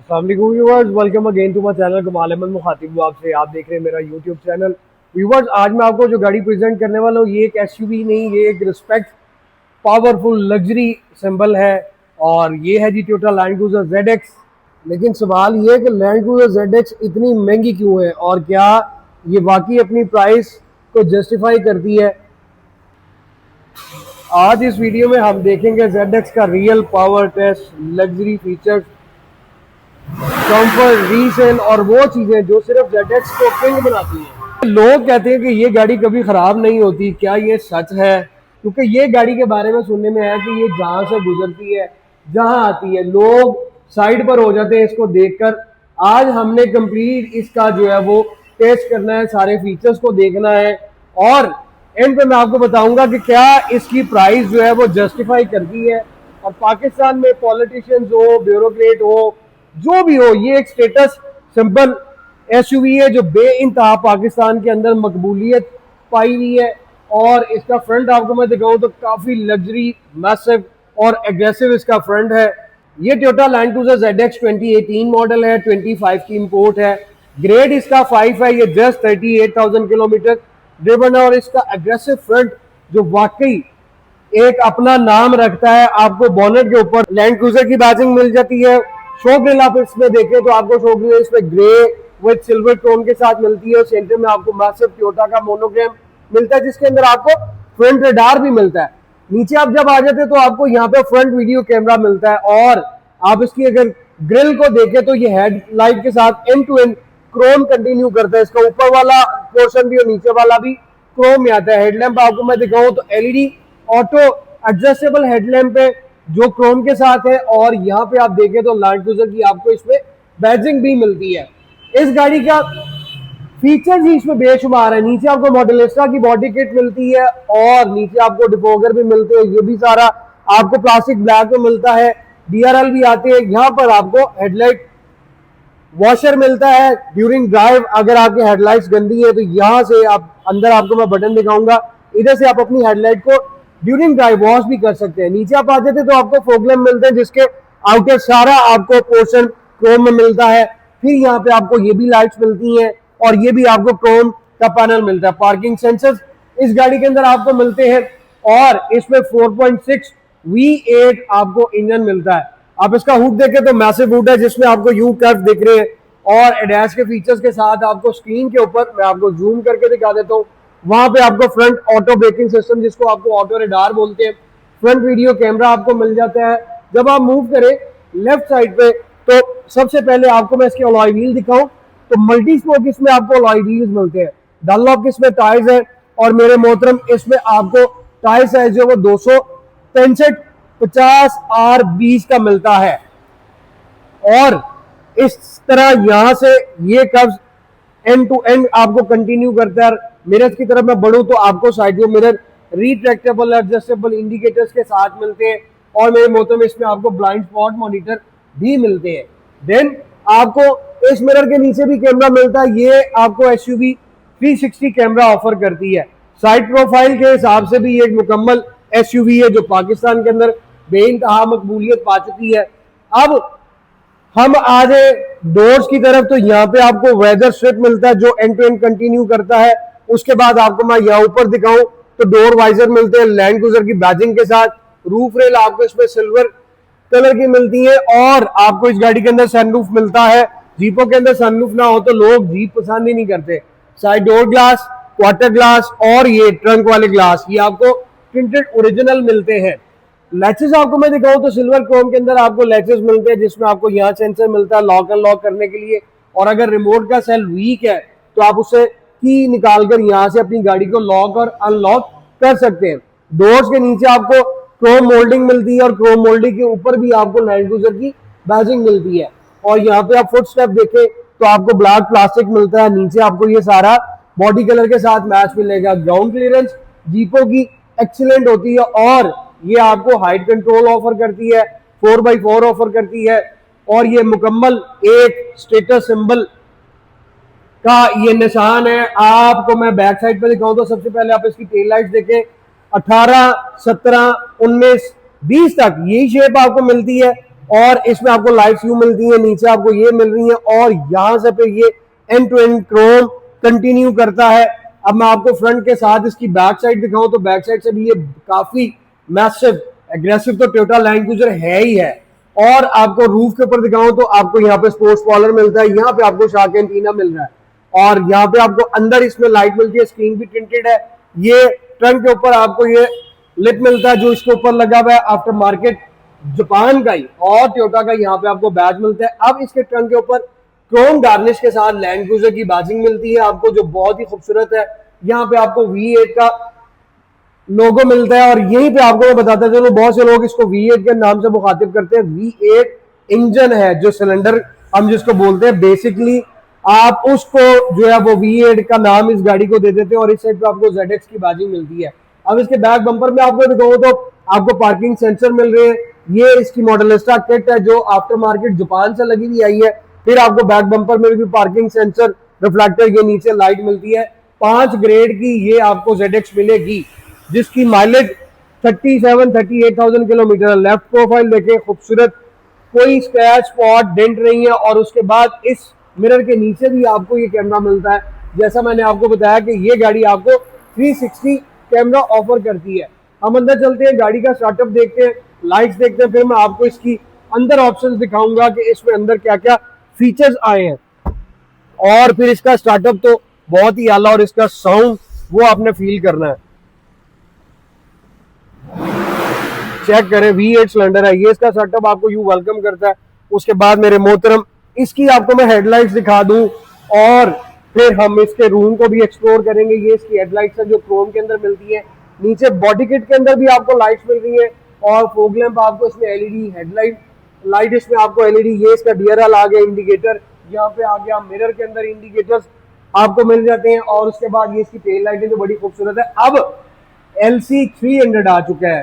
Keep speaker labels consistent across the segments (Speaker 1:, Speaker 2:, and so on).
Speaker 1: अस्सलाम वालेकुम viewers, welcome again to my channel Kamal Ahmad मुखातिब व्लॉग से। आप देख रहे हैं मेरा यूट्यूब चैनल। व्यूअर्स, आज मैं आपको जो गाड़ी प्रेजेंट करने वाला हूँ, ये एक एसयूवी नहीं, ये एक रिस्पेक्ट पावरफुल लग्जरी सिंबल है। और ये है जी टोयोटा लैंड क्रूजर ZX। लेकिन सवाल ये है कि लैंड क्रूजर ZX इतनी महंगी क्यों है और क्या ये वाकई अपनी प्राइस को जस्टिफाई करती है। आज इस वीडियो में हम देखेंगे ZX का real power test, luxury features, comfort, resale और वो चीजें जो सिर्फ ZX को किंग बनाती हैं। लोग कहते हैं कि ये गाड़ी कभी खराब नहीं होती, क्या ये सच है? क्योंकि ये गाड़ी के बारे में सुनने में आया कि ये जहां से गुजरती है, जहां आती है, लोग साइड पर हो जाते हैं इसको देखकर। आज हमने कंप्लीट इसका जो है वो टेस्ट करना है, सारे फीचर्स को देखना है और एंड पे मैं आपको बताऊंगा कि क्या इसकी प्राइस जो है वो जस्टिफाई करती है। और पाकिस्तान में पॉलिटिशियंस हो, ब्यूरोक्रेट हो, जो भी हो, ये एक स्टेटस सिंपल एसयूवी है जो बे इंतहा पाकिस्तान के अंदर मकबूलियत पाई हुई है। और इसका फ्रंट आपको मैं दिखाऊं तो काफी लग्जरी, मैसिव और एग्रेसिव इसका फ्रंट है। ये Toyota land cruiser ZX 2018 model है, 25 की इंपोर्ट है। ग्रेड इसका 5 है। ये जस्ट 38,000 किलोमीटर ड्रिवन है और इसका एग्रेसिव फ्रंट जो वाकई एक अपना नाम रखता है। आपको बोनेट के ऊपर लैंड क्रूजर की बैजिंग मिल जाती है। शो ग्रिल आप इसमें देखें तो आपको शो ग्रिल इसमें ग्रे विद सिल्वर टोन के साथ मिलती है। सेंटर में आपको मैसिव टोयोटा का मोनोग्राम मिलता है जिसके अंदर आपको फ्रंट रडार भी मिलता है। नीचे आप जब आ जाते हैं तो आपको यहाँ पे फ्रंट वीडियो कैमरा मिलता है और आप इसकी अगर ग्रिल को देखें तो ये हेडलाइट के साथ end to end chrome continue करता है। इसका ऊपर वाला पोर्शन भी और नीचे वाला भी क्रोम में आता है। हेडलैम्प आपको मैं दिखाऊं तो एलईडी ऑटो एडजस्टेबल हेडलैम्प है जो क्रोम के साथ है। और यहाँ पे आप देखें तो लैंड क्रूजर की आपको इसमें बैजिंग भी मिलती है। इस गाड़ी का फीचर्स ही इसमें बेशुमार है। नीचे आपको मॉडलिस्टा की बॉडी किट मिलती है और नीचे आपको डिफोगर भी मिलते हैं। ये भी सारा आपको प्लास्टिक ब्लैक में मिलता है। DRL भी आते हैं। यहाँ पर आपको हेडलाइट वॉशर मिलता है ड्यूरिंग ड्राइव। अगर आपकी हेडलाइट्स गंदी है तो यहाँ से आप अंदर आपको मैं बटन दिखाऊंगा, इधर से आप अपनी हेडलाइट को ड्यूरिंग ड्राइव वॉश भी कर सकते हैं। नीचे आप आ जाते तो आपको फोगलैम्प मिलते हैं जिसके आउटर सारा आपको पोर्शन क्रोम में मिलता है। फिर यहाँ पे आपको ये भी लाइट्स मिलती हैं और ये भी आपको क्रोम का पैनल मिलता है। पार्किंग सेंसर्स इस गाड़ी के अंदर आपको मिलते हैं और इसमें 4.6 V8 आपको इंजन मिलता है। आप इसका हुड देखें तो मैसिव हुड है जिसमें आपको यू कर्व दिख रहे हैं और एडैस के फीचर्स के साथ आपको स्क्रीन के ऊपर मैं आपको जूम करके दिखा देता हूँ। वहां पे आपको फ्रंट ऑटो ब्रेकिंग सिस्टम जिसको आपको ऑटो रडार बोलते हैं, फ्रंट वीडियो कैमरा आपको मिल जाता है। जब आप मूव करें लेफ्ट साइड पे तो सबसे पहले आपको मैं इसके अलॉय व्हील दिखाऊं तो मल्टी स्पोक इसमें आपको अलॉय व्हील्स मिलते हैं। डनलॉप इसमें टायर्स है और मेरे मोहतरम इसमें आपको टायर साइज जो वो 265/50R20 का मिलता है। और इस तरह यहां से ये कर्व्स एंड टू एंड आपको कंटिन्यू करता है। मिरर्स की तरफ मैं बढ़ूं तो आपको side mirror retractable adjustable indicators के साथ मिलते हैं और मेरे मोहतरम इसमें आपको ब्लाइंड स्पॉट मॉनिटर भी मिलते हैं। देन आपको इस मिरर के नीचे भी कैमरा मिलता है। ये आपको एसयूवी 360 कैमरा ऑफर करती है। साइड प्रोफाइल के हिसाब से भी ये एक मुकम्मल एसयूवी है जो पाकिस्तान के अंदर बेइंतहा मकबूलियत पा चुकी है। अब हम आ जाए डोर्स की तरफ तो यहाँ पे आपको वेदर स्ट्रिप मिलता है जो एंड टू एंड कंटिन्यू करता है। उसके बाद आपको मैं यहाँ ऊपर दिखाऊं तो डोर वाइजर मिलते हैं लैंड क्रूजर की बैजिंग के साथ। रूफ रेल आपको इसमें सिल्वर कलर की मिलती है और आपको इस गाड़ी के अंदर सनरूफ मिलता है। जीपों के अंदर सनरूफ ना हो तो लोग जीप पसंद ही नहीं करते। Side door glass, quarter glass और ये ट्रंक वाले ग्लास ये आपको प्रिंटेड ओरिजिनल मिलते हैं। लैचेस आपको मैं दिखाऊं तो सिल्वर क्रोम के अंदर आपको लैचेस मिलते हैं जिसमें आपको यहाँ सेंसर मिलता है लॉक अनलॉक करने के लिए। और अगर रिमोट का सेल वीक है तो आप उससे की निकालकर यहाँ से अपनी गाड़ी को लॉक और अनलॉक कर सकते हैं। डोर्स के नीचे आपको क्रोम मोल्डिंग मिलती है और क्रोम मोल्डिंग के ऊपर भी आपको लैंड क्रूजर की बैजिंग मिलती है। और यहाँ पे आप फुट स्टेप देखें तो आपको ब्लैक प्लास्टिक मिलता है। नीचे आपको ये सारा बॉडी कलर के साथ मैच मिलेगा। ग्राउंड क्लियरेंस जीपो की एक्सीलेंट होती है और ये आपको हाइट कंट्रोल ऑफर करती है, 4x4 ऑफर करती है और ये मुकम्मल एक स्टेटस सिंबल का ये निशान है। आपको मैं बैक साइड पे दिखाऊं तो सबसे पहले आप इसकी टेल लाइट्स देखें। 18, 17, 19, 20 तक यही शेप आपको मिलती है और इसमें आपको लाइट्स व्यू मिलती है, नीचे आपको ये मिल रही है, और यहां से फिर ये end to end chrome continue करता है। अब मैं आपको फ्रंट के साथ इसकी बैक साइड दिखाऊं तो बैक साइड से भी ये काफी मैसिव एग्रेसिव तो टोयोटा लैंड क्रूजर है ही है। और आपको रूफ के ऊपर दिखाऊं तो आपको यहाँ पे स्पोर्ट्स स्पॉइलर मिलता है, यहाँ पे आपको शार्क एंटीना मिल रहा है, और यहाँ पे आपको अंदर इसमें लाइट मिलती है, स्क्रीन भी टिंटेड है। ये ट्रंक के ऊपर आपको ये लिप मिलता है जो इसके ऊपर लगा हुआ है, आफ्टर मार्केट जापान का ही और टोयोटा का यहाँ पे आपको बैज मिलता है। अब इसके ट्रंक के ऊपर क्रोम गार्निश के साथ लैंड क्रूजर की बैजिंग मिलती है आपको, जो बहुत ही खूबसूरत है। यहाँ पे आपको V8 का लोगो मिलता है, और यहीं पे आपको मैं बताता चलूं, बहुत से लोग इसको V8 के नाम से मुखातिब करते हैं। V8 इंजन है जो सिलेंडर हम जिसको बोलते हैं, बेसिकली आप उसको जो है वो V8 का नाम इस गाड़ी को दे देते हैं। और इस साइड पे आपको ZX की बैजिंग मिलती है। अब इसके बैक बम्पर में आपको दिखाऊं तो आपको पार्किंग सेंसर मिल रहे हैं। ये इसकी मॉडलिस्टा किट है जो आफ्टर मार्केट जापान से लगी हुई आई है। फिर आपको बैक बम्पर में भी पार्किंग सेंसर, रिफ्लेक्टर, ये नीचे लाइट मिलती है। 5 ग्रेड की ये आपको ZX मिलेगी जिसकी माइलेज 37-38,000 किलोमीटर। लेफ्ट प्रोफाइल देखें, खूबसूरत, कोई स्क्रैच स्पॉट डेंट नहीं है। और उसके बाद इस मिरर के नीचे भी आपको ये कैमरा मिलता है। जैसा मैंने आपको बताया कि ये गाड़ी आपको 360 कैमरा ऑफर करती है। हम अंदर चलते हैं, गाड़ी का स्टार्टअप देखते हैं, लाइट्स देखते हैं, फिर मैं आपको इसकी अंदर ऑप्शंस दिखाऊंगा कि इसमें अंदर क्या क्या फीचर्स आए हैं। और फिर इसका स्टार्टअप तो बहुत ही आला, और इसका साउंड वो आपने फील करना है। चेक करें, V8 सिलेंडर है, ये इसका सेटअप आपको यू वेलकम करता है। उसके बाद मेरे मोहतरम इसकी आपको मैं हेडलाइट्स दिखा दूं, और फिर हम इसके रूम को भी एक्सप्लोर करेंगे। ये इसकी हेडलाइट्स है जो क्रोम के अंदर मिलती है। नीचे बॉडी किट के अंदर भी आपको लाइट्स मिल रही है, और फोग लैंप आपको इसमें LED हेडलाइट लाइट इसमें आपको LED, ये इसका DRL आ गया, इंडिकेटर यहाँ पे आ गया, मिरर के अंदर इंडिकेटर्स आपको मिल जाते हैं। और उसके बाद ये इसकी टेल लाइट है जो बड़ी खूबसूरत है। अब LC 300 आ चुका है,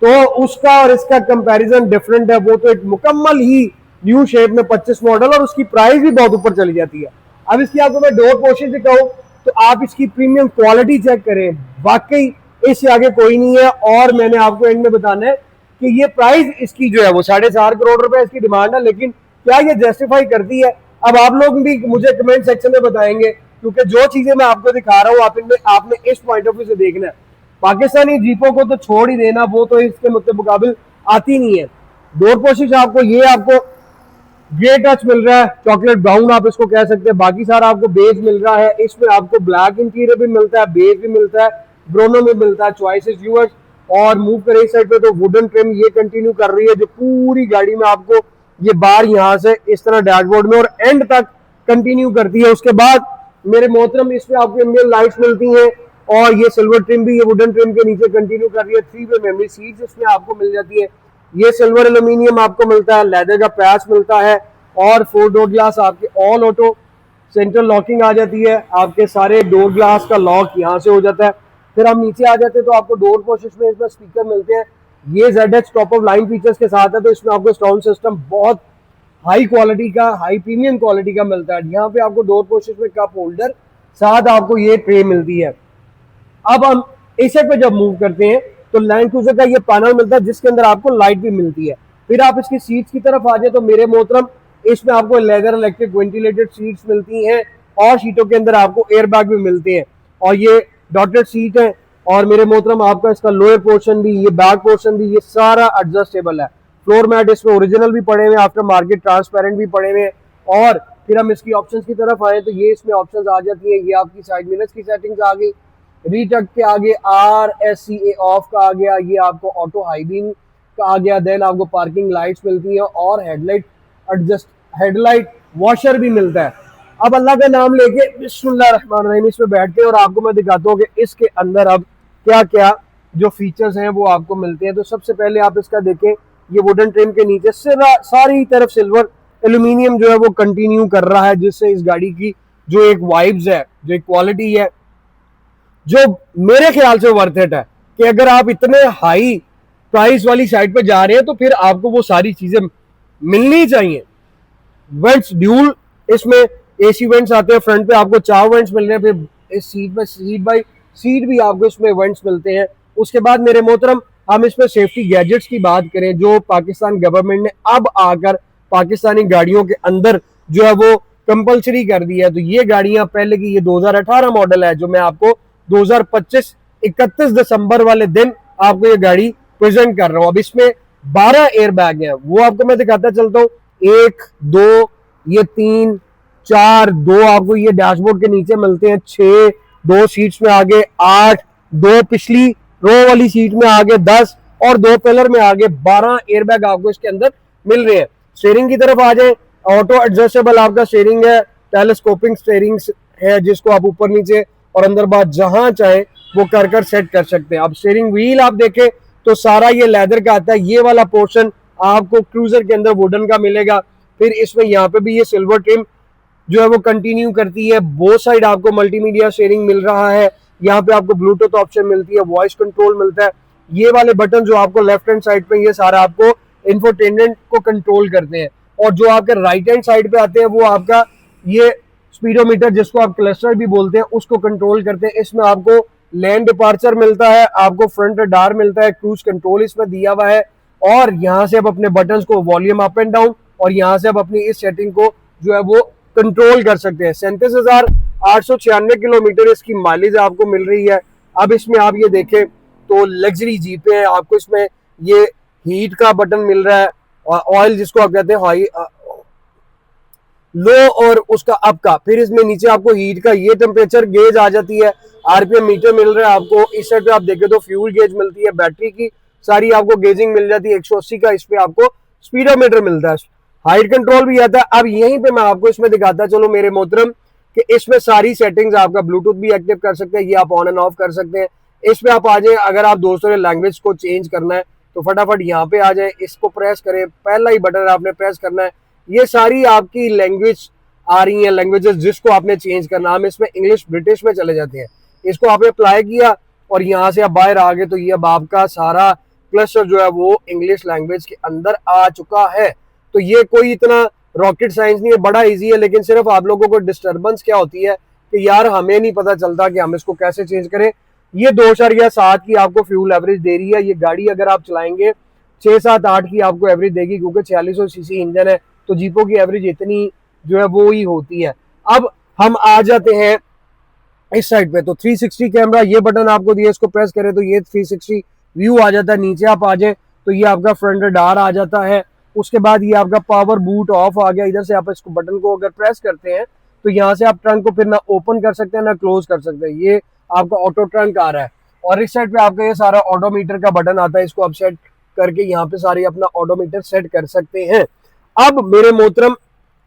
Speaker 1: तो उसका और इसका कंपैरिजन डिफरेंट है। वो तो एक मुकम्मल ही न्यू शेप में 25 मॉडल, और उसकी प्राइस भी बहुत ऊपर चली जाती है। अब इसकी आपको मैं डोर पोर्शन दिखाऊं तो आप इसकी प्रीमियम क्वालिटी चेक करें, वाकई इससे आगे कोई नहीं है। और मैंने आपको एंड में बताना है कि ये प्राइस इसकी जो है वो 4.5 करोड़ रुपए इसकी डिमांड है, लेकिन क्या ये जस्टिफाई करती है? अब आप लोग भी मुझे कमेंट सेक्शन में बताएंगे, क्योंकि जो चीजें मैं आपको दिखा रहा हूँ आपने इस पॉइंट ऑफ व्यू से देखना है। पाकिस्तानी जीपों को तो छोड़ ही देना, वो तो इसके मुकाबिल आती नहीं है। डोर पोशिश आपको ये आपको ग्रे टच मिल रहा है, चॉकलेट ब्राउन आप इसको कह सकते हैं, बाकी सारा आपको बेज मिल रहा है। इसमें आपको ब्लैक इंटीरियर भी मिलता है, बेज भी मिलता है, ब्रोनो में मिलता है, चॉइसेस यूअर्स। और मूव करें इस साइड पे तो वुडन ट्रिम ये कंटिन्यू कर रही है, जो पूरी गाड़ी में आपको ये बार यहाँ से इस तरह डैशबोर्ड में और एंड तक कंटिन्यू करती है। उसके बाद मेरे मोहतरम इसमें आपको एम्बियन लाइट्स मिलती हैं, और ये सिल्वर ट्रिम भी ये वुडन ट्रिम के नीचे कंटिन्यू कर रही है। 3 वे मेमोरी सीट्स इसमें आपको मिल जाती है। ये सिल्वर एल्यूमिनियम आपको मिलता है, लेदर का पैच मिलता है, और 4 डोर ग्लास आपके ऑल ऑटो सेंट्रल लॉकिंग आ जाती है। आपके सारे डोर ग्लास का लॉक यहाँ से हो जाता है। फिर हम नीचे आ जाते हैं तो आपको डोर पोर्शन में इसमें स्पीकर मिलते हैं। ये ZX top of line features के साथ है, तो इसमें आपको साउंड सिस्टम बहुत हाई क्वालिटी का, हाई प्रीमियम क्वालिटी का मिलता है। यहाँ पे आपको डोर पोर्शन में कप होल्डर, साथ आपको ये ट्रे मिलती है। अब हम इसे पे जब मूव करते हैं तो लैंड क्रूजर का ये पैनल मिलता है जिसके अंदर आपको लाइट भी मिलती है। फिर आप इसकी सीट्स की तरफ आ जाए तो मेरे मोहतरम इसमें आपको लेदर इलेक्ट्रिक वेंटिलेटेड सीट्स मिलती हैं, और सीटों के अंदर आपको एयर बैग भी मिलते हैं, और ये डॉटेड सीट है। और मेरे मोहतरम आपका इसका लोअर पोर्शन भी, ये बैक पोर्शन भी, ये सारा एडजस्टेबल है। फ्लोर मैट इसमें ओरिजिनल भी पड़े हुए, आफ्टर मार्केट ट्रांसपेरेंट भी पड़े हुए। और फिर हम इसकी ऑप्शंस की तरफ आए तो ये इसमें ऑप्शंस आ जाती है। ये आपकी साइड मिरर्स की सेटिंग्स आ गई, रीटक के आगे RSCA ऑफ का आ गया, ये आपको ऑटो हाई बीम का आ गया। देन आपको पार्किंग लाइट्स मिलती है, और हेडलाइट एडजस्ट, हेडलाइट वॉशर भी मिलता है। अब अल्लाह का नाम लेके बिस्मिल्लाहिर्रहमानिर्रहीम इसमें बैठते हैं और आपको मैं दिखाता हूँ कि इसके अंदर अब क्या क्या जो फीचर्स हैं वो आपको मिलते हैं। तो सबसे पहले आप इसका देखें, ये वुडन ट्रिम के नीचे सारी तरफ सिल्वर एल्यूमिनियम जो है वो कंटिन्यू कर रहा है, जिससे इस गाड़ी की जो एक वाइब्स है, जो एक क्वालिटी है, जो मेरे ख्याल से वर्थ इट है कि अगर आप इतने हाई प्राइस वाली साइड पे जा रहे हैं तो फिर आपको वो सारी चीजें मिलनी चाहिए। वेंट्स ड्यूल इसमें AC वेंट्स आते हैं, फ्रंट पे आपको 4 वेंट्स मिल रहे हैं, फिर इस सीट बाई सीट भी आपको इसमें वेंट्स मिलते हैं। उसके बाद मेरे मोहतरम हम इसमें सेफ्टी गैजेट्स की बात करें जो पाकिस्तान गवर्नमेंट ने अब आकर पाकिस्तानी गाड़ियों के अंदर जो है वो कंपलसरी कर दिया है। तो ये गाड़ियां पहले की, ये 2018 मॉडल है, जो मैं आपको 2025 31 दिसंबर वाले दिन आपको ये गाड़ी प्रेजेंट कर रहा हूं। अब इसमें 12 एयर बैग है, वो आपको मैं दिखाता चलता हूँ। 1 2 ये 3 4, 2 आपको ये डैशबोर्ड के नीचे मिलते हैं, 6 2 सीट्स में आगे 8, 2 पिछली रो वाली सीट में आगे 10 और 2 पिलर में आगे 12 एयरबैग आपको इसके अंदर मिल रहे हैं। स्टीयरिंग की तरफ आ जाए, ऑटो एडजस्टेबल आपका स्टीयरिंग है, टेलीस्कोपिंग स्टीयरिंग है जिसको आप ऊपर नीचे और अंदर बाहर जहां चाहे वो कर सेट कर सकते हैं। अब स्टीयरिंग व्हील आप देखें तो सारा ये लेदर का आता है, ये वाला पोर्शन आपको क्रूजर के अंदर वुडन का मिलेगा। फिर इसमें यहाँ पे भी ये सिल्वर ट्रिम जो है वो कंटिन्यू करती है। बोथ साइड आपको मल्टीमीडिया शेयरिंग मिल रहा है, यहाँ पे आपको ब्लूटूथ ऑप्शन मिलती है, वॉइस कंट्रोल मिलता है। ये वाले बटन जो आपको लेफ्ट हैंड साइड पे, ये सारा आपको इंफोटेनमेंट को कंट्रोल करते हैं। और जो आपके राइट हैंड साइड पे आते हैं वो आपका ये स्पीडोमीटर जिसको आप क्लस्टर भी बोलते हैं उसको कंट्रोल करते हैं। इसमें आपको लेन डिपार्चर मिलता है, आपको फ्रंट रडार मिलता है, क्रूज कंट्रोल इसमें दिया हुआ है। और यहाँ से आप अपने बटन्स को वॉल्यूम अप एंड डाउन और यहाँ से आप अपनी इस सेटिंग को जो है वो कंट्रोल कर सकते हैं। 37,896 किलोमीटर इसकी माइलेज आपको मिल रही है। अब इसमें आप ये देखें तो लग्जरी जीप है, आपको इसमें ये हीट का बटन मिल रहा है, ऑयल जिसको आप कहते हैं हाई लो और उसका अप का। फिर इसमें नीचे आपको हीट का ये टेम्परेचर गेज आ जाती है, आरपीएम मीटर मिल रहा है आपको। इस साइड पे आप देखें तो फ्यूल गेज मिलती है, बैटरी की सारी आपको गेजिंग मिल जाती है। 180 का इस पे आपको स्पीडोमीटर मिलता है, हाइट कंट्रोल भी आता है। अब यहीं पे मैं आपको इसमें दिखाता चलो मेरे मोहतरम कि इसमें सारी सेटिंग्स, आपका ब्लूटूथ भी एक्टिव कर सकते हैं, ये आप ऑन एंड ऑफ कर सकते हैं। इसमें आप आ जाए, अगर आप दोस्तों ने लैंग्वेज को चेंज करना है तो फटाफट यहाँ पे आ जाए, इसको प्रेस करें, पहला ही बटन आपने प्रेस करना है। ये सारी आपकी लैंग्वेज आ रही है, लैंग्वेजेस जिसको आपने चेंज करना। हम इसमें इंग्लिश ब्रिटिश में चले जाते हैं, इसको आपने अप्लाई किया और यहाँ से आप बाहर आ गए तो ये अब आपका सारा क्लस्टर जो है वो इंग्लिश लैंग्वेज के अंदर आ चुका है। तो ये कोई इतना रॉकेट साइंस नहीं है, बड़ा इजी है। लेकिन सिर्फ आप लोगों को डिस्टर्बेंस क्या होती है कि यार हमें नहीं पता चलता कि हम इसको कैसे चेंज करें। ये 2.7 की आपको फ्यूल एवरेज दे रही है। ये गाड़ी अगर आप चलाएंगे 6-7-8 की आपको एवरेज देगी, क्योंकि 4600 सीसी इंजन है तो जीपों की एवरेज इतनी जो है वो ही होती है। अब हम आ जाते हैं इस साइड पे, तो 360 कैमरा, ये बटन आपको दिया, इसको प्रेस करें तो ये 360 व्यू आ जाता है। नीचे आप आ जाए तो ये आपका फ्रंट रडार आ जाता है। उसके बाद ये आपका पावर बूट ऑफ आ गया। इधर से आप इसको बटन को अगर प्रेस करते हैं तो यहाँ से आप ट्रंक को फिर ना ओपन कर सकते हैं ना क्लोज कर सकते हैं, ये आपका ऑटो ट्रंक आ रहा है। और इस साइड पे आपका ये सारा ऑडोमीटर का बटन आता है, इसको आप सेट करके यहाँ पे सारी अपना ऑडोमीटर सेट कर सकते हैं। अब मेरे मोहतरम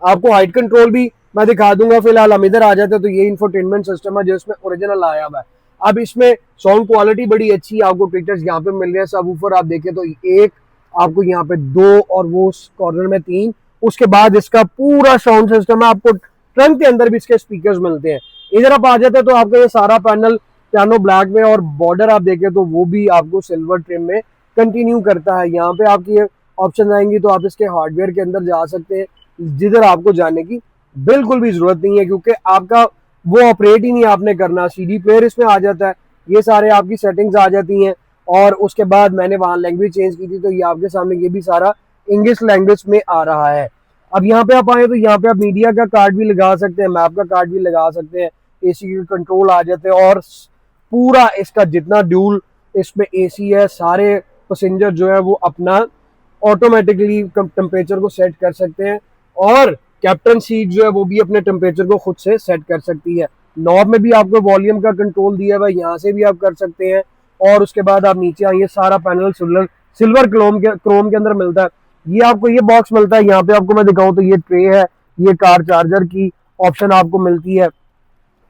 Speaker 1: आपको हाइट कंट्रोल भी मैं दिखा दूंगा। फिलहाल हम इधर आ जाते हैं तो ये इंफोटेनमेंट सिस्टम है जो इसमें ओरिजिनल आया हुआ है। अब इसमें साउंड क्वालिटी बड़ी अच्छी है, आपको ट्विटर्स यहाँ पे मिल रहे हैं। सबवूफर आप देखें तो एक आपको यहाँ पे 2 और वो कॉर्नर में 3। उसके बाद इसका पूरा साउंड सिस्टम है, आपको ट्रंक के अंदर भी इसके स्पीकर्स मिलते हैं। इधर आप आ जाते हैं तो आपका ये सारा पैनल पियानो ब्लैक में, और बॉर्डर आप देखें तो वो भी आपको सिल्वर ट्रिम में कंटिन्यू करता है। यहाँ पे आपकी ऑप्शन आएंगी तो आप इसके हार्डवेयर के अंदर जा सकते हैं, जिधर आपको जाने की बिल्कुल भी जरूरत नहीं है क्योंकि आपका वो ऑपरेट ही नहीं आपने करना। सीडी प्लेयर इसमें आ जाता है, ये सारे आपकी सेटिंग्स आ जाती हैं। और उसके बाद मैंने वहाँ लैंग्वेज चेंज की थी तो ये आपके सामने ये भी सारा इंग्लिश लैंग्वेज में आ रहा है। अब यहाँ पे आप आए तो यहाँ पे आप मीडिया का कार्ड भी लगा सकते हैं, मैप का कार्ड भी लगा सकते हैं, एसी के कंट्रोल आ जाते हैं। और पूरा इसका जितना ड्यूल इसमें एसी है, सारे पैसेंजर जो है वो अपना ऑटोमेटिकली टेम्परेचर को सेट कर सकते हैं। और कैप्टन सीट जो है वो भी अपने टेम्परेचर को खुद से सेट कर सकती है। नॉब में भी आपको वॉल्यूम का कंट्रोल दिया हुआ है, यहाँ से भी आप कर सकते हैं। और उसके बाद आप नीचे आइए, सारा पैनल सिल्वर क्रोम के अंदर मिलता है। ये आपको ये बॉक्स मिलता है, यहाँ पे आपको मैं दिखाऊं तो ये ट्रे है, ये कार चार्जर की ऑप्शन आपको मिलती है।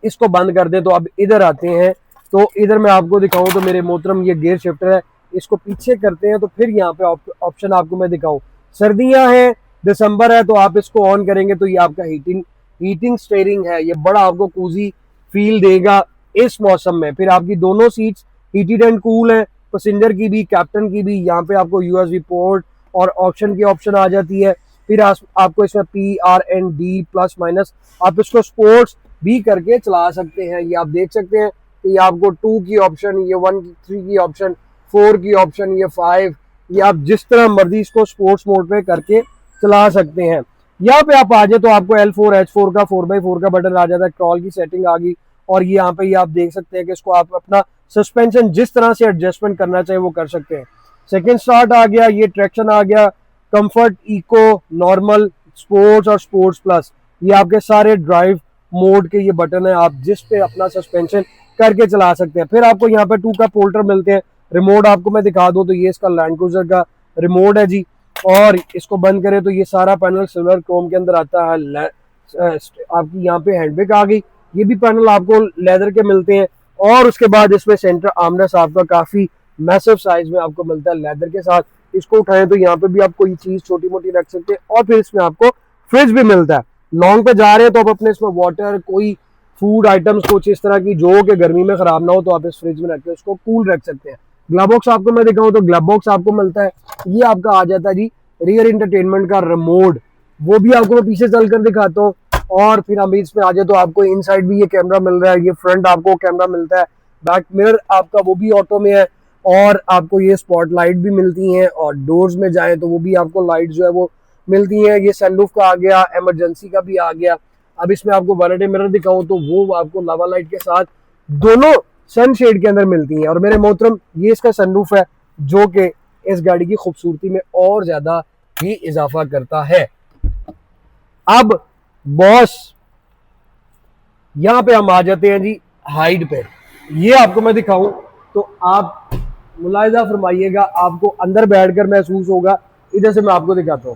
Speaker 1: इसको बंद कर दे तो अब इधर आते हैं तो इधर मैं आपको दिखाऊं तो मेरे मोहतरम ये गियर शिफ्टर है, इसको पीछे करते हैं तो फिर यहाँ पे ऑप्शन आपको मैं दिखाऊं। सर्दियां हैं, दिसंबर है, तो आप इसको ऑन करेंगे तो ये आपका हीटिंग स्टीयरिंग है, ये बड़ा आपको कूजी फील देगा इस मौसम में। फिर आपकी दोनों सीट्स हीटेड एंड कूल है, पैसेंजर की भी कैप्टन की भी। यहाँ पे आपको यूएसबी पोर्ट और ऑप्शन की ऑप्शन आ जाती है। फिर आपको इसमें PRND प्लस माइनस, आप इसको स्पोर्ट्स भी करके चला सकते हैं। ये आप देख सकते हैं कि ये आपको 2 की ऑप्शन, ये 1 3 की ऑप्शन, 4 की ऑप्शन, ये 5, ये आप जिस तरह मर्जी इसको स्पोर्ट्स मोड पे करके चला सकते हैं। यहाँ पे आप आ जाए तो आपको L4 H4 का 4x4 का बटन आ जाता है, क्रॉल की सेटिंग आ गई, और यहाँ पे ये आप देख सकते हैं कि इसको आप अपना सस्पेंशन जिस तरह से एडजस्टमेंट करना चाहिए वो कर सकते हैं। सेकंड स्टार्ट आ गया, ये ट्रैक्शन आ गया, कंफर्ट, इको, नॉर्मल, स्पोर्ट्स और स्पोर्ट्स प्लस, ये आपके सारे ड्राइव मोड के ये बटन है, आप जिस पे अपना सस्पेंशन करके चला सकते हैं। फिर आपको यहाँ पे 2 कप होल्डर मिलते हैं। रिमोट आपको मैं दिखा दूं तो ये इसका लैंड क्रूजर का रिमोट है जी, और इसको बंद करें तो ये सारा पैनल सिल्वर क्रोम के अंदर आता है। आपकी यहाँ पे हैंडब्रेक आ गई, ये भी पैनल आपको लेदर के मिलते हैं, और उसके बाद इसमें सेंटर आर्मरेस्ट आपका काफी मैसिव साइज में आपको मिलता है लेदर के साथ। इसको उठाएं तो यहाँ पे भी आप कोई चीज छोटी मोटी रख सकते हैं, और फिर इसमें आपको फ्रिज भी मिलता है। लॉन्ग पे जा रहे हैं तो आप अपने इसमें वाटर, कोई फूड आइटम्स कुछ इस तरह की जो कि गर्मी में खराब ना हो तो आप इस फ्रिज में रख के उसको कूल रख सकते हैं। ग्लव बॉक्स आपको मैं दिखाऊं तो ग्लव बॉक्स आपको मिलता है, ये आपका आ जाता है जी रियर इंटरटेनमेंट का रिमोट, वो भी आपको मैं पीछे चलकर दिखाता हूँ। और फिर हम इसमें आ जाए तो आपको इनसाइड भी ये कैमरा मिल रहा है, ये फ्रंट आपको कैमरा मिलता है, बैक मिरर आपका वो भी ऑटो में है, और आपको ये स्पॉट लाइट भी मिलती हैं, और डोर्स में जाए तो वो भी आपको लाइट जो है वो मिलती हैं। ये सनरूफ का आ गया, इमरजेंसी का भी आ गया। अब इसमें आपको वैनिटी मिरर दिखाऊं तो वो आपको लावा लाइट के साथ दोनों सनशेड के अंदर मिलती हैं। और मेरे मोहतरम ये इसका सनरूफ है जो कि इस गाड़ी की खूबसूरती में और ज्यादा ही इजाफा करता है। अब बॉस यहां पे हम आ जाते हैं जी हाइट पे, ये आपको मैं दिखाऊं तो आप मुलाहिजा फरमाइएगा, आपको अंदर बैठकर महसूस होगा। इधर से मैं आपको दिखाता हूं,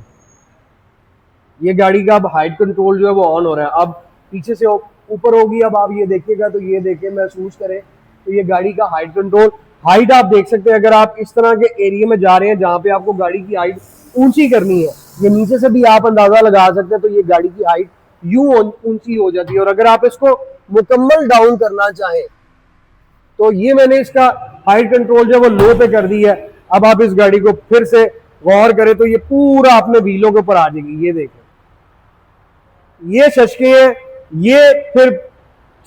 Speaker 1: ये गाड़ी का अब हाइट कंट्रोल जो है वो ऑन हो रहा है, अब पीछे से ऊपर होगी। अब आप ये देखिएगा तो ये देखें, महसूस करें तो ये गाड़ी का हाइट कंट्रोल, हाइट आप देख सकते हैं। अगर आप इस तरह के एरिया में जा रहे हैं जहां पे आपको गाड़ी की हाइट ऊंची करनी है, ये नीचे से भी आप अंदाजा लगा सकते हैं, तो ये गाड़ी की हाइट यूं ऊंची हो जाती है। और अगर आप इसको मुकम्मल डाउन करना चाहें तो ये मैंने इसका हाइट कंट्रोल जो है वो लो पे कर दी है। अब आप इस गाड़ी को फिर से गौर करें तो ये पूरा अपने व्हीलों के ऊपर आ जाएगी। ये देखें, ये शशके हैं, ये फिर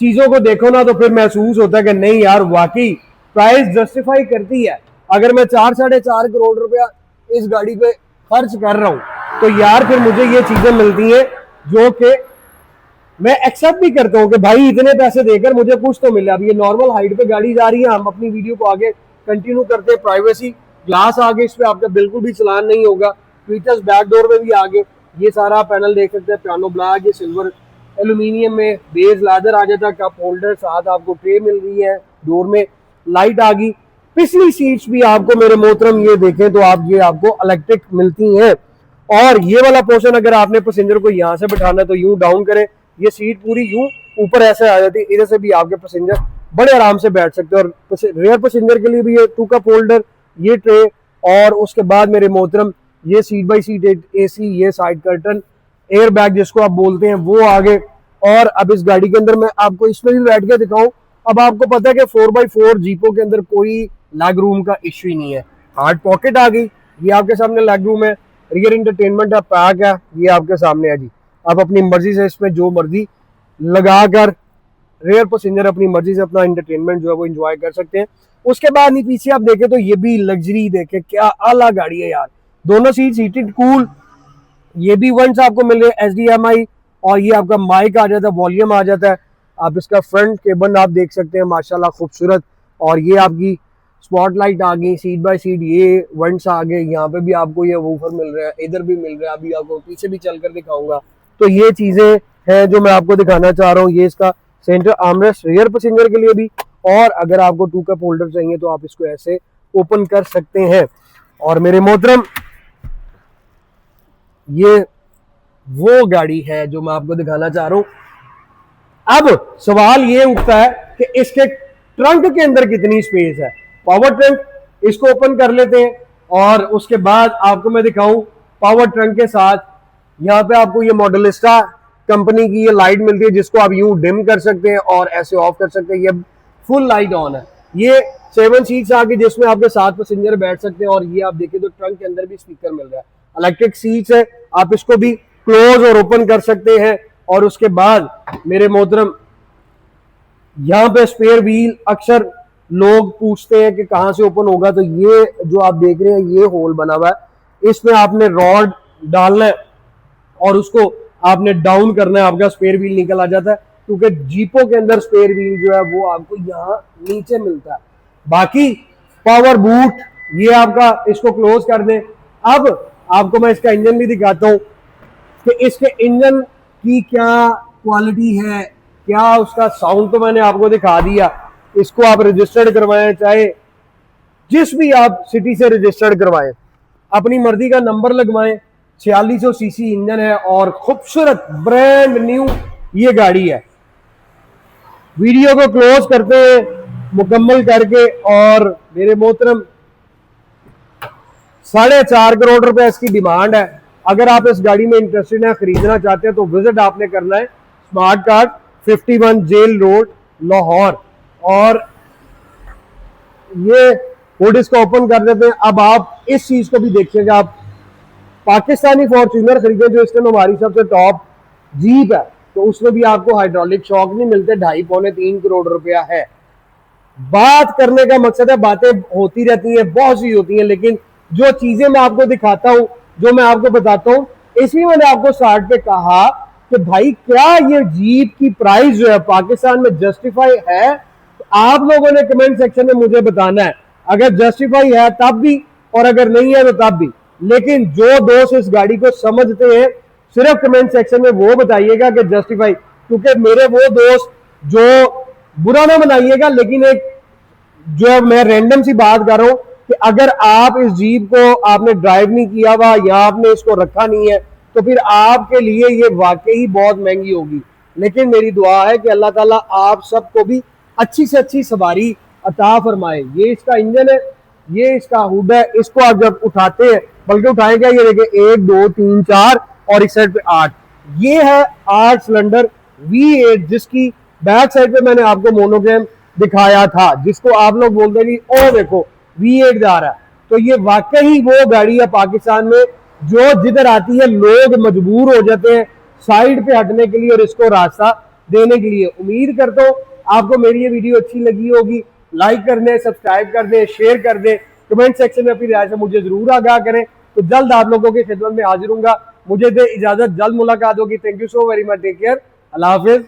Speaker 1: चीजों को देखो ना तो फिर महसूस होता है कि नहीं यार वाकई प्राइस जस्टिफाई करती है। अगर मैं 4-4.5 करोड़ रुपया इस गाड़ी पे खर्च कर रहा हूं तो यार फिर मुझे ये चीजें मिलती हैं जो कि मैं एक्सेप्ट भी करता हूं कि भाई इतने पैसे देकर मुझे कुछ तो मिला। अब ये नॉर्मल हाइट पे गाड़ी जा रही है, हम अपनी वीडियो को आगे कंटिन्यू करते हैं। प्राइवेसी ग्लास आगे, इस पे आपका बिल्कुल भी चलान नहीं होगा। फीचर्स बैक डोर में भी आगे ये सारा पैनल देख सकते हैं, पियानो ब्लैक, ये सिल्वर एल्यूमिनियम में, बेस लेदर आ जाता है, कप होल्डर, साथ आपको ट्रे मिल रही है, डोर में लाइट आ गई। पिछली सीट्स भी आपको मेरे मोहतरम ये देखें तो आप ये आपको इलेक्ट्रिक मिलती हैं। और ये वाला पोर्शन अगर आपने पैसेंजर को यहाँ से बैठाना है तो यूं डाउन करें, ये सीट पूरी यूं ऊपर ऐसे आ जाती है, इधर से भी आपके पैसेंजर बड़े आराम से बैठ सकते हैं। और रेयर पैसेंजर के लिए भी ये 2 कप होल्डर, ये ट्रे, और उसके बाद मेरे मोहतरम ये सीट बाई सीट एसी, ये साइड कर्टन, एयर बैग जिसको आप बोलते हैं वो आगे। और अब इस गाड़ी के अंदर मैं आपको इसमें भी बैठ के दिखाऊं। अब आपको पता है कि 4x4 जीपो के अंदर कोई लेग रूम का इश्यू ही नहीं है। हार्ड पॉकेट आ गई, ये आपके सामने लेग रूम है, रियर इंटरटेनमेंट है, पैक है, ये आपके सामने है जी। आप अपनी मर्जी से इसमें जो मर्जी लगाकर रेयर पैसेंजर अपनी मर्जी से अपना इंटरटेनमेंट जो है वो एंजॉय कर सकते हैं। उसके बाद नहीं पीछे आप देखें तो ये भी लग्जरी देखें, क्या आला गाड़ी है यार। दोनों सीट हीटेड कूल, ये भी वंस आपको मिल रहे हैं HDMI, और ये आपका माइक आ जाता है, वॉल्यूम आ जाता है। आप इसका फ्रंट केबन आप देख सकते हैं, माशाल्लाह खूबसूरत। और ये आपकी स्पॉटलाइट आ गई, सीट बाय सीट ये वंट्स आ गए, यहाँ पे भी आपको ये वूफर मिल रहा है, इधर भी मिल रहा है, अभी आपको पीछे भी चलकर दिखाऊंगा। तो ये चीजें हैं जो मैं आपको दिखाना चाह रहा हूँ। ये इसका सेंटर आर्मरेस्ट रियर पैसेंजर के लिए भी, और अगर आपको 2 कप होल्डर चाहिए तो आप इसको ऐसे ओपन कर सकते हैं। और मेरे मोहतरम ये वो गाड़ी है जो मैं आपको दिखाना चाह रहा हूं। अब सवाल ये उठता है कि इसके ट्रंक के अंदर कितनी स्पेस है। पावर ट्रंक, इसको ओपन कर लेते हैं, और उसके बाद आपको मैं दिखाऊं पावर ट्रंक के साथ यहाँ पे आपको ये मॉडलिस्टा कंपनी की ये लाइट मिलती है, जिसको आप यूं डिम कर सकते हैं और ऐसे ऑफ कर सकते हैं। ये फुल लाइट ऑन है। ये 7 सीट्स आ गई जिसमें आपके 7 पैसेंजर बैठ सकते हैं। और ये आप देखिए तो ट्रंक के अंदर भी स्पीकर मिल रहा है, इलेक्ट्रिक सीट्स है, आप इसको भी क्लोज और ओपन कर सकते हैं। और उसके बाद मेरे मोहतरम यहाँ पे स्पेयर व्हील अक्सर लोग पूछते हैं कि कहाँ से ओपन होगा, तो ये जो आप देख रहे हैं ये होल बना हुआ है, इसमें आपने रॉड डालना है और उसको आपने डाउन करना है, आपका स्पेयर व्हील निकल आ जाता है, क्योंकि जीपों के अंदर स्पेयर व्हील जो है वो आपको यहाँ नीचे मिलता है। बाकी पावर बूट ये आपका, इसको क्लोज कर दें। अब आपको मैं इसका इंजन भी दिखाता हूँ कि इसके इंजन की क्या क्वालिटी है, क्या उसका साउंड तो मैंने आपको दिखा दिया। इसको आप रजिस्टर्ड करवाएं, चाहे जिस भी आप सिटी से रजिस्टर्ड करवाएं, अपनी मर्जी का नंबर लगवाएं। 4600 सीसी इंजन है और खूबसूरत ब्रांड न्यू ये गाड़ी है। वीडियो को क्लोज करते हैं मुकम्मल करके, और मेरे मोहतरम 4.5 करोड़ रुपए इसकी डिमांड है। अगर आप इस गाड़ी में इंटरेस्टेड हैं, खरीदना चाहते हैं, तो विजिट आपने करना है smart card 51 jail road Lahore. और ये हुड इसको ओपन कर देते हैं। अब आप इस चीज को भी देखिएगा, आप पाकिस्तानी फॉर्च्यूनर खरीदे जो इस टाइम हमारी सबसे टॉप जीप है, तो उसमें भी आपको हाइड्रोलिक शॉक नहीं मिलते। 2.5-3 करोड़ रुपया है। बात करने का मकसद है, बातें होती रहती हैं, बहुत सी होती हैं, लेकिन जो चीजें मैं आपको दिखाता हूं, जो मैं आपको बताता हूं, इसलिए मैंने आपको स्टार्ट पे कहा कि भाई क्या ये जीप की प्राइस जो है पाकिस्तान में जस्टिफाई है। तो आप लोगों ने कमेंट सेक्शन में मुझे बताना है, अगर जस्टिफाई है तब भी, और अगर नहीं है तो तब भी। लेकिन जो दोस्त इस गाड़ी को समझते हैं, सिर्फ कमेंट सेक्शन में वो बताइएगा कि जस्टिफाई, क्योंकि मेरे वो दोस्त जो बुरा ना बनाइएगा, लेकिन एक जो है मैं रैंडम सी बात कर रहा हूं कि अगर आप इस जीप को आपने ड्राइव नहीं किया हुआ या आपने इसको रखा नहीं है, तो फिर आपके लिए ये वाकई बहुत महंगी होगी। लेकिन मेरी दुआ है कि अल्लाह ताला आप सबको भी अच्छी से अच्छी सवारी अता फरमाए। ये इसका इंजन है, ये इसका हुड है। इसको आप जब उठाते हैं, बल्कि उठाएंगे, ये देखिए 1 2 3 4 और इस साइड पे 8, ये है 8 सिलेंडर V8, जिसकी बैक साइड पे मैंने आपको मोनोग्राम दिखाया था, जिसको आप लोग बोलते हैं कि ओ देखो V8 जा रहा है। तो ये वाकई वो गाड़ी है पाकिस्तान में जो जिधर आती है लोग मजबूर हो जाते हैं साइड पे हटने के लिए और इसको रास्ता देने के लिए। उम्मीद करता हूँ आपको मेरी ये वीडियो अच्छी लगी होगी। लाइक कर दें, सब्सक्राइब कर दें, शेयर कर दें, कमेंट सेक्शन में अपनी राय से मुझे जरूर आगाह करें। तो जल्द आप लोगों की खिदमत में हाजिर हूंगा। मुझे दे इजाजत, जल्द मुलाकात होगी। Thank you so very much, take care, अल्लाह हाफिज।